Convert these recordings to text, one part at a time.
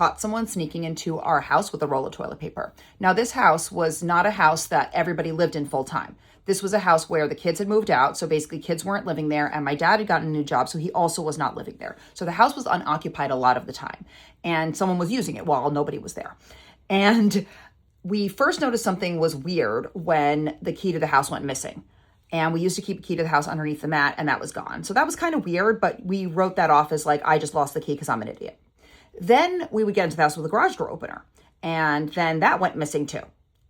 caught someone sneaking into our house with a roll of toilet paper. Now, this house was not a house that everybody lived in full time. This was a house where the kids had moved out. So basically, kids weren't living there, and my dad had gotten a new job. So he also was not living there. So the house was unoccupied a lot of the time, and someone was using it while nobody was there. And we first noticed something was weird when the key to the house went missing. And we used to keep a key to the house underneath the mat, and that was gone. So that was kind of weird, but we wrote that off as like, I just lost the key because I'm an idiot. Then we would get into the house with a garage door opener. And then that went missing too.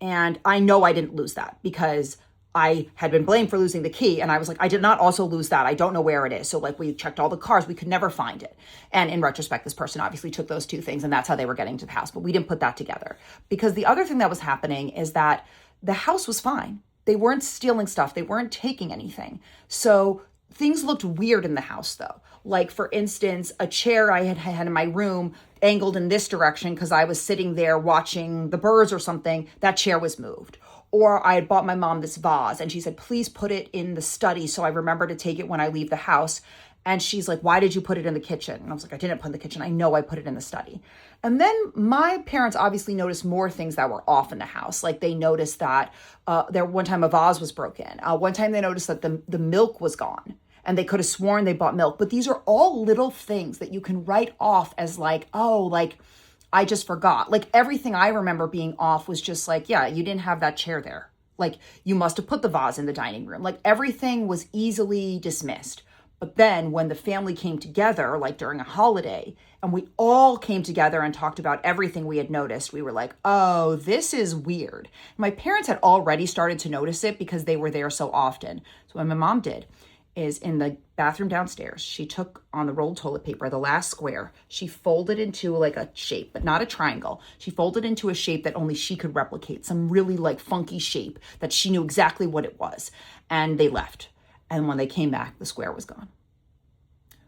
And I know I didn't lose that because I had been blamed for losing the key. And I was like, I did not also lose that. I don't know where it is. So like we checked all the cars. We could never find it. And in retrospect, this person obviously took those two things and that's how they were getting to the house. But we didn't put that together because the other thing that was happening is that the house was fine. They weren't stealing stuff. They weren't taking anything. So things looked weird in the house though. Like for instance, a chair I had in my room angled in this direction because I was sitting there watching the birds or something, that chair was moved. Or I had bought my mom this vase and she said, please put it in the study so I remember to take it when I leave the house. And she's like, why did you put it in the kitchen? And I was like, I didn't put it in the kitchen. I know I put it in the study. And then my parents obviously noticed more things that were off in the house. Like they noticed that there one time a vase was broken. One time they noticed that the milk was gone. And they could have sworn they bought milk. But these are all little things that you can write off as like, oh, like I just forgot. Like everything I remember being off was just like, yeah, you didn't have that chair there. Like you must have put the vase in the dining room. Like everything was easily dismissed. But then when the family came together, like during a holiday, and we all came together and talked about everything we had noticed, we were like, oh, this is weird. My parents had already started to notice it because they were there so often. So what my mom did is in the bathroom downstairs, she took on the rolled toilet paper, the last square, she folded into like a shape, but not a triangle. She folded into a shape that only she could replicate, some really like funky shape that she knew exactly what it was. And they left. And when they came back, the square was gone.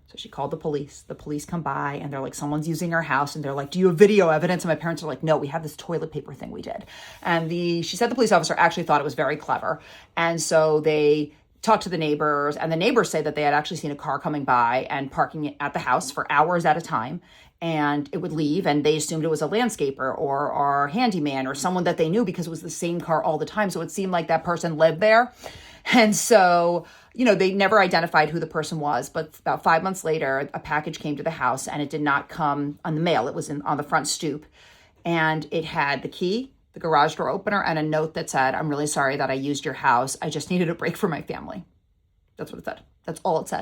So she called the police. The police come by and they're like, someone's using our house. And they're like, do you have video evidence? And my parents are like, no, we have this toilet paper thing we did. And she said the police officer actually thought it was very clever. And so they talked to the neighbors, and the neighbors say that they had actually seen a car coming by and parking at the house for hours at a time, and it would leave, and they assumed it was a landscaper or our handyman or someone that they knew because it was the same car all the time. So it seemed like that person lived there. And so, they never identified who the person was, but about 5 months later, a package came to the house, and it did not come on the mail. It was on the front stoop, and it had the key, the garage door opener, and a note that said, I'm really sorry that I used your house. I just needed a break for my family. That's what it said. That's all it said.